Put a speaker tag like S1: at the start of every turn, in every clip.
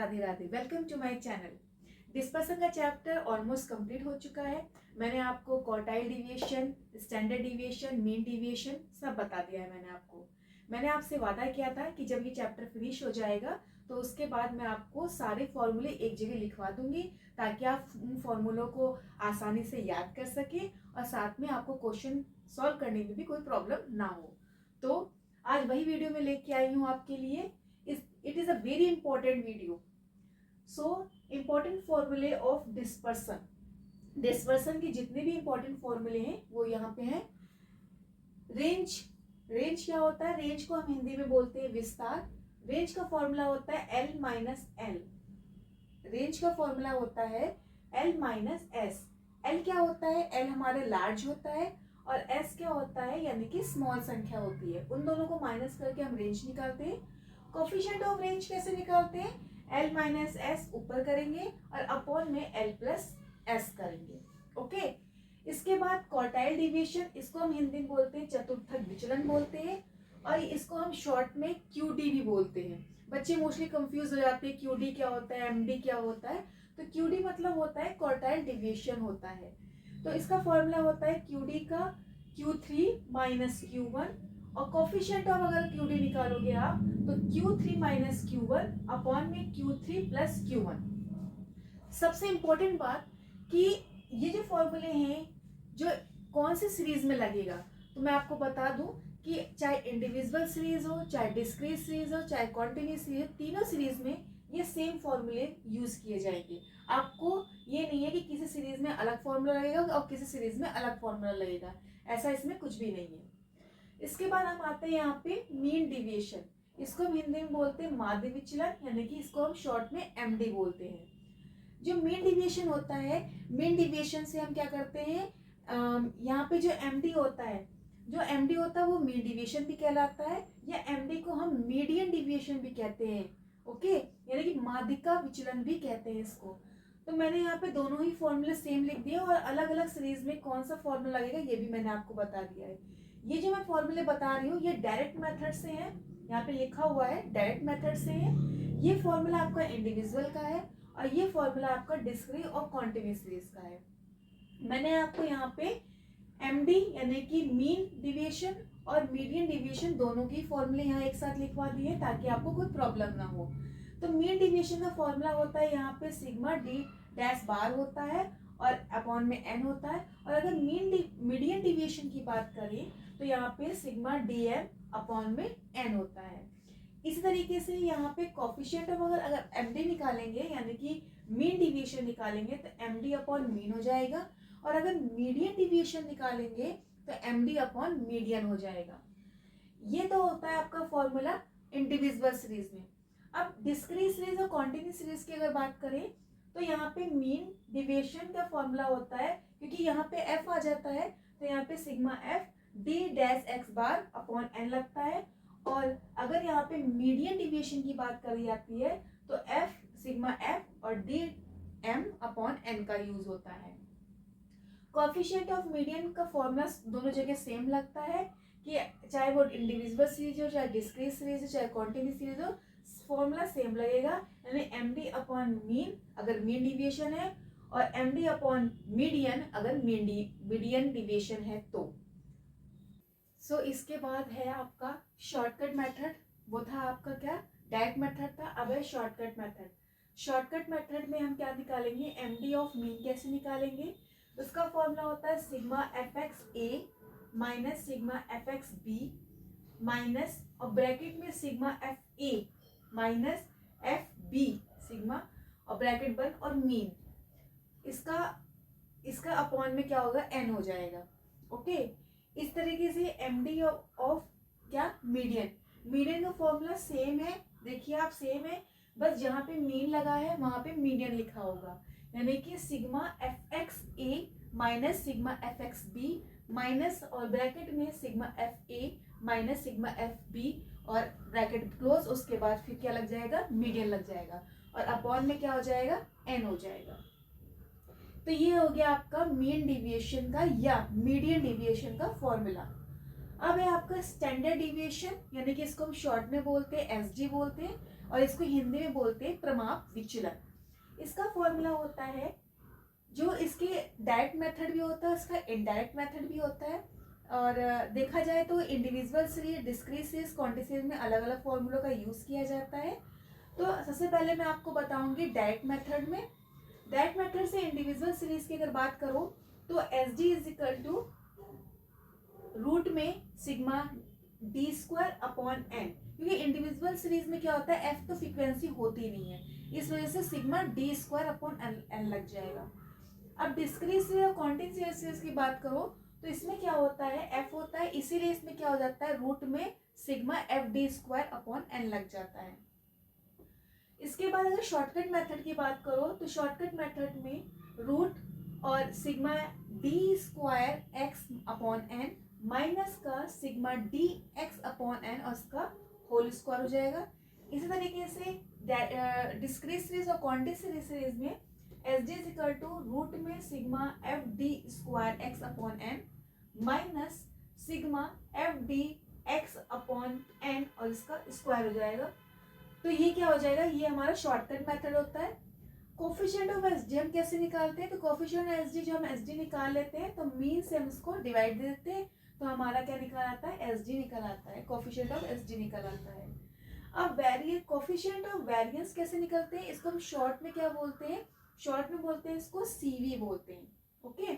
S1: Radhe Radhe. Welcome to my channel. Dispersion का chapter almost complete हो चुका है। मैंने आपको quartile deviation, standard deviation, mean deviation सब बता दिया है। मैंने आपसे वादा किया था कि जब ये चैप्टर फिनिश हो जाएगा तो उसके बाद मैं आपको सारे फॉर्मूले एक जगह लिखवा दूंगी ताकि आप उन फॉर्मूलों को आसानी से याद कर सके और साथ में आपको क्वेश्चन सॉल्व करने में भी कोई प्रॉब्लम ना हो। तो आज वही वीडियो में लेके आई हूँ आपके लिए। It is a very important video. So important formulae of dispersion. Dispersion के जितने भी इंपॉर्टेंट फॉर्मूले हैं वो यहाँ पे हैं। रेंज, रेंज क्या होता है? रेंज को हम हिंदी में बोलते हैं विस्तार। रेंज का फॉर्मूला होता है L माइनस एल। रेंज का फॉर्मूला होता है L माइनस एस। L क्या होता है? L हमारे लार्ज होता है और S क्या होता है यानी कि स्मॉल संख्या होती है। उन दोनों को माइनस करके हम रेंज निकालते हैं। कोफिशिएंट ऑफ रेंज कैसे निकालते हैं? L माइनस एस ऊपर करेंगे और अपॉन में L प्लस एस करेंगे। ओके, इसके बाद क्वार्टाइल डिविएशन, इसको हम हिंदी में बोलते हैं चतुर्थक विचलन बोलते हैं और इसको हम शॉर्ट में QD भी बोलते हैं। बच्चे मोस्टली कंफ्यूज हो जाते हैं QD क्या होता है, MD क्या होता है। तो QD मतलब होता है क्वार्टाइल डिविएशन होता है। तो इसका फॉर्मूला होता है QD का Q3 माइनस Q1 और कोफिशिएंट ऑफ अगर QD निकालोगे आप तो Q3 माइनस Q1 अपॉन में Q3 प्लस Q1। सबसे इंपॉर्टेंट बात कि ये जो फॉर्मूले हैं जो कौन से सीरीज में लगेगा, तो मैं आपको बता दूं कि चाहे इंडिविजुअल सीरीज हो, चाहे डिस्क्रीट सीरीज हो, चाहे कॉन्टिन्यूस सीरीज, तीनों सीरीज में ये सेम फॉर्मूले यूज किए जाएंगे। आपको ये नहीं है कि किसी सीरीज में अलग फॉर्मूला लगेगा और किसी सीरीज में अलग फॉर्मूला लगेगा, ऐसा इसमें कुछ भी नहीं है। इसके बाद हम आते हैं यहाँ पे मीन डिविएशन। इसको हम हिंदी में बोलते हैं माध्य विचलन, यानी कि इसको हम शॉर्ट में MD बोलते हैं। जो मीन डिविएशन होता है, मीन डिविएशन से हम क्या करते हैं, यहाँ पे जो MD होता है, वो मीन डिविएशन भी कहलाता है या MD को हम मीडियन डिविएशन भी कहते हैं। ओके, यानी कि माध्यिका विचलन भी कहते हैं इसको। तो मैंने यहाँ पे दोनों ही फॉर्मूले सेम लिख दिए और अलग अलग सीरीज में कौन सा फॉर्मूला लगेगा ये भी मैंने आपको बता दिया है। ये जो मैं फॉर्मूले बता रही हूँ ये डायरेक्ट मेथड से है, यहाँ पे लिखा हुआ है डायरेक्ट मेथड से है। ये फॉर्मूला आपका इंडिविजुअल का है और ये फॉर्मूला आपका डिस्क्रीट और कॉन्टिन्यूस सीरीज का है। मैंने आपको यहाँ पे MD यानी कि मीन डिविएशन और मीडियन डिविएशन दोनों की फॉर्मूले यहाँ एक साथ लिखवा दिए ताकि आपको कोई प्रॉब्लम ना हो। तो मीन डिविएशन का फॉर्मूला होता है यहाँ पे सिग्मा D डैश बार होता है और अपॉन में n होता है। और अगर मीडियन डिविएशन की बात करें तो यहाँ पे सिग्मा DM अपॉन में n होता है। इसी तरीके से यहाँ पे कोफिशिएंट ऑफ अगर MD निकालेंगे यानी कि मीन डिविएशन निकालेंगे तो MD अपॉन मीन हो जाएगा और अगर मीडियन डिविएशन निकालेंगे तो MD अपॉन मीडियन हो जाएगा। ये तो होता है आपका फॉर्मूला इंडिविजुअल सीरीज में। अब डिस्क्रीट सीरीज और कॉन्टिन्यूस सीरीज की अगर बात करें तो यहाँ पे मीन डिविएशन का फॉर्मूला होता है, क्योंकि यहाँ पे F आ जाता है तो यहाँ पे sigma F D dash x bar upon n लगता है। और अगर यहाँ पे मीडियन डिविएशन की बात करी जाती है तो F सिग्मा F और D M अपॉन n का यूज होता है। कोफिशिएंट ऑफ मीडियन का फॉर्मूला दोनों जगह सेम लगता है कि चाहे वो इंडिविजुअल सीरीज हो, चाहे डिस्क्रीट सीरीज हो, चाहे कॉन्टिन्यूस सीरीज हो, फॉर्मूला सेम लगेगा। यानी MD अपॉन मीन अगर मीन डिविएशन है और MD अपॉन मीडियन अगर मीडियन डिविएशन है तो। सो इसके बाद है आपका शॉर्टकट मेथड। वो था आपका क्या, डायरेक्ट मेथड था, अब है शॉर्टकट मेथड। शॉर्टकट मेथड में हम क्या निकालेंगे, MD ऑफ मीन कैसे निकालेंगे। उसका फॉर्मूला होता है sigma FXA minus sigma FXB minus और ब्रैकेट में sigma FA minus FB sigma और ब्रैकेट बंद और मीन। इसका अपॉन में क्या होगा, n हो जाएगा। ओके, इस तरीके से MD ऑफ क्या, मीडियन का फॉर्मूला सेम है। देखिए आप सेम है, बस जहाँ पे मीन लगा है वहां पे मीडियन लिखा होगा। यानी कि sigma FXA minus sigma FXB minus और ब्रैकेट में sigma FA minus sigma FB और ब्रैकेट क्लोज, उसके बाद फिर क्या लग जाएगा, मीडियन लग जाएगा और अपॉन में क्या हो जाएगा, n हो जाएगा। तो ये हो गया आपका मीन डिविएशन का या मीडियन डिविएशन का फॉर्मूला। अब है आपका स्टैंडर्ड डिविएशन, यानी कि इसको हम शॉर्ट में बोलते हैं एसडी बोलते हैं, और इसको हिंदी में बोलते हैं प्रमाप विचलन। इसका फॉर्मूला होता है, जो इसके डायरेक्ट मेथड भी होता है, उसका इनडायरेक्ट मेथड भी होता है। और देखा जाए तो individual series, discrete series, quantity series में अलग अलग फॉर्मूलों का यूज किया जाता है। तो सबसे पहले मैं आपको बताऊंगी डायरेक्ट मेथड में। डायरेक्ट मेथड से इंडिविजुअल सीरीज की अगर बात करो तो S D is equal to root में sigma d square upon n, क्योंकि इंडिविजुअल सीरीज में क्या होता है, एफ तो फ्रीक्वेंसी होती नहीं है, इस वजह से sigma d square upon n लग जाएगा। अब डिस्क्रीट सीरीज और क्वांटिटी सीरीज की बात करो तो इसमें क्या होता है, एफ होता है, इसीलिए इसमें क्या हो जाता है, रूट में sigma f d square upon n लग जाता है। इसके बाद अगर शॉर्टकट मेथड की बात करो तो शॉर्टकट मेथड में रूट और sigma d square x upon n minus का sigma d x upon n और उसका होल स्क्वायर हो जाएगा। इसी तरीके से डिस्क्रीट सीरीज और क्वांटिटी सीरीज में S D is equal to root में sigma f d square x upon n minus sigma f d x upon n और इसका स्क्वायर हो जाएगा। तो ये क्या हो जाएगा, ये हमारा शॉर्टकट मेथड होता है। कोफिशिएंट ऑफ एस डी हम कैसे निकालते हैं, तो कोफिशिएंट ऑफ एस डी जो हम एस डी निकाल लेते हैं तो मीन से हम इसको डिवाइड दे देते हैं, तो हमारा क्या निकल आता है, एस डी निकल आता है, कोफिशिएंट ऑफ एस डी निकल आता है। अब वेरिएंस, कोफिशिएंट ऑफ वेरिएंस कैसे निकलते हैं, इसको हम शॉर्ट में क्या बोलते हैं, शॉर्ट में बोलते हैं इसको सीवी बोलते हैं। ओके,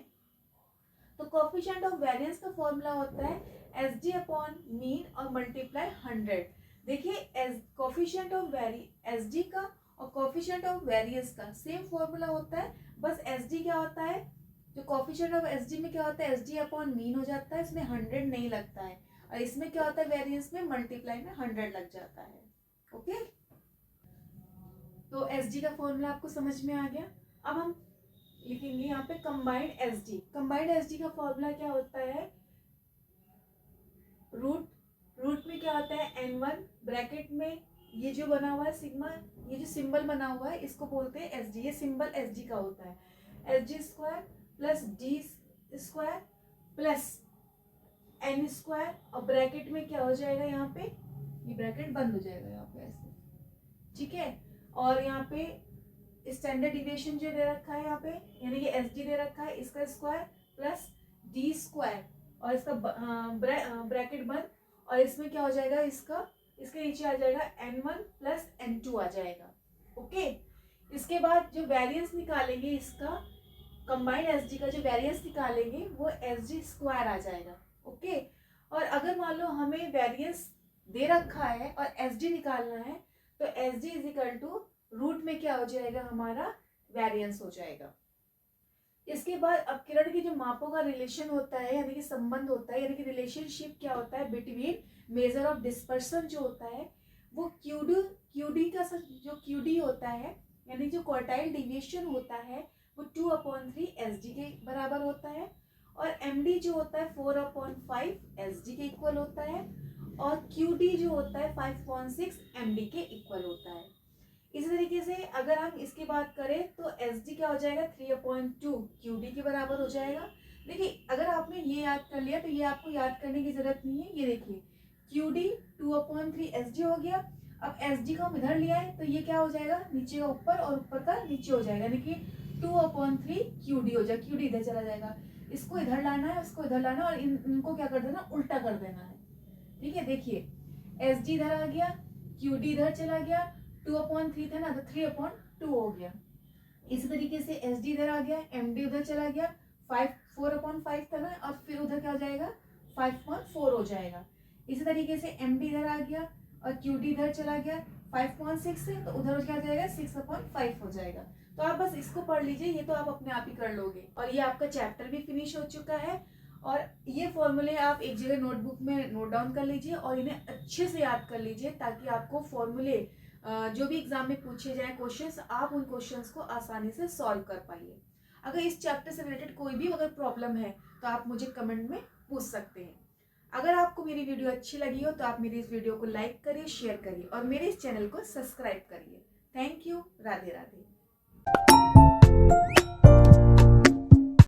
S1: तो कोफिशिएंट ऑफ वेरिएंस का फॉर्मूला होता है एस डी अपॉन मीन और मल्टीप्लाई 100। देखिए कोफिशिएंट ऑफ एस डी का और कोफिशिएंट ऑफ वेरिएंस का सेम फॉर्मूला होता है, बस एस डी क्या होता है, जो कोफिशिएंट ऑफ एस डी में क्या होता है, एस डी अपॉन मीन हो जाता है, इसमें 100 नहीं लगता है, और इसमें क्या होता है, वेरिएंस में मल्टीप्लाई में 100 लग जाता है। ओके, तो एस डी का फॉर्मूला आपको समझ में आ गया। अब हम लिखेंगे यहाँ पे combined S D. Combined S D का फॉर्मूला क्या होता है, रूट में क्या होता है n1 ब्रैकेट में ये जो बना हुआ है सिग्मा, ये जो सिंबल बना हुआ है इसको बोलते हैं एस डी, ये सिंबल एस डी का होता है, S D square plus d square plus n square, और ब्रैकेट में क्या हो जाएगा, यहाँ पे ये ब्रैकेट बंद हो जाएगा यहाँ पे ऐसे, ठीक है। और यहाँ पे स्टैंडर्ड डिविएशन जो दे रखा है यहाँ पे, यानी कि एस डी दे रखा है, इसका स्क्वायर प्लस डी स्क्वायर और इसका ब्रैकेट बंद, और इसमें क्या हो जाएगा, इसके नीचे आ जाएगा n1 प्लस n2 आ जाएगा। ओके, इसके बाद जो वेरिएंस निकालेंगे इसका, कंबाइंड एसडी का जो वेरिएंस निकालेंगे वो एसडी स्क्वायर आ जाएगा। ओके, और अगर मान लो हमें वेरिएंस दे रखा है और एसडी निकालना है तो SD is equal to root में क्या हो जाएगा, हमारा वेरिएंस हो जाएगा। इसके बाद अपकिरण की जो मापों का रिलेशन होता है, यानी कि संबंध होता है, यानी कि रिलेशनशिप क्या होता है बिटवीन मेजर ऑफ डिस्पर्सन जो होता है वो क्यूडी का जो क्यूडी होता है, यानी जो क्वार्टाइल डिविएशन होता है वो 2/3 एसडी के बराबर होता है, और एमडी जो होता है 4/5 एसडी के इक्वल होता है, और क्यूडी जो होता है 5.6 एमडी के इक्वल होता है। इसी तरीके से अगर हम इसकी बात करें तो एसडी क्या हो जाएगा, 3/2 क्यूडी के बराबर हो जाएगा। देखिए अगर आपने ये याद कर लिया तो ये आपको याद करने की जरूरत नहीं है। ये देखिए क्यूडी 2/3 एसडी हो गया। अब एसडी को हम इधर लिया है तो ये क्या हो जाएगा, नीचे का ऊपर और ऊपर का नीचे हो जाएगा, यानी कि 2/3 क्यूडी हो जाएगा, क्यूडी इधर चला जाएगा। इसको इधर लाना है, उसको इधर लाना है, और इनको क्या कर देना, उल्टा कर देना है। ठीक है, देखिए एसडी इधर आ गया, क्यूडी इधर चला गया, 2/3 था ना तो 3/2 हो गया। इसी तरीके से एसडी इधर आ गया, एमडी उधर चला गया, 4/5 था ना, और फिर उधर क्या हो जाएगा, 5.4 हो जाएगा। इसी तरीके से एमडी इधर आ गया और क्यूडी इधर चला गया 5.6 से, तो उधर क्या हो जाएगा 6/5 हो जाएगा। तो आप बस इसको पढ़ लीजिए, ये तो आप अपने आप ही कर लोगे। और ये आपका चैप्टर भी फिनिश हो चुका है, और ये फॉर्मूले आप एक जगह नोटबुक में नोट डाउन कर लीजिए और इन्हें अच्छे से याद कर लीजिए, ताकि आपको फॉर्मूले जो भी एग्जाम में पूछे जाए क्वेश्चंस, आप उन क्वेश्चंस को आसानी से सॉल्व कर पाइए। अगर इस चैप्टर से रिलेटेड कोई भी अगर प्रॉब्लम है तो आप मुझे कमेंट में पूछ सकते हैं। अगर आपको मेरी वीडियो अच्छी लगी हो तो आप मेरी इस वीडियो को लाइक करिए, शेयर करिए और मेरे इस चैनल को सब्सक्राइब करिए। Thank you, Radhe Radhe.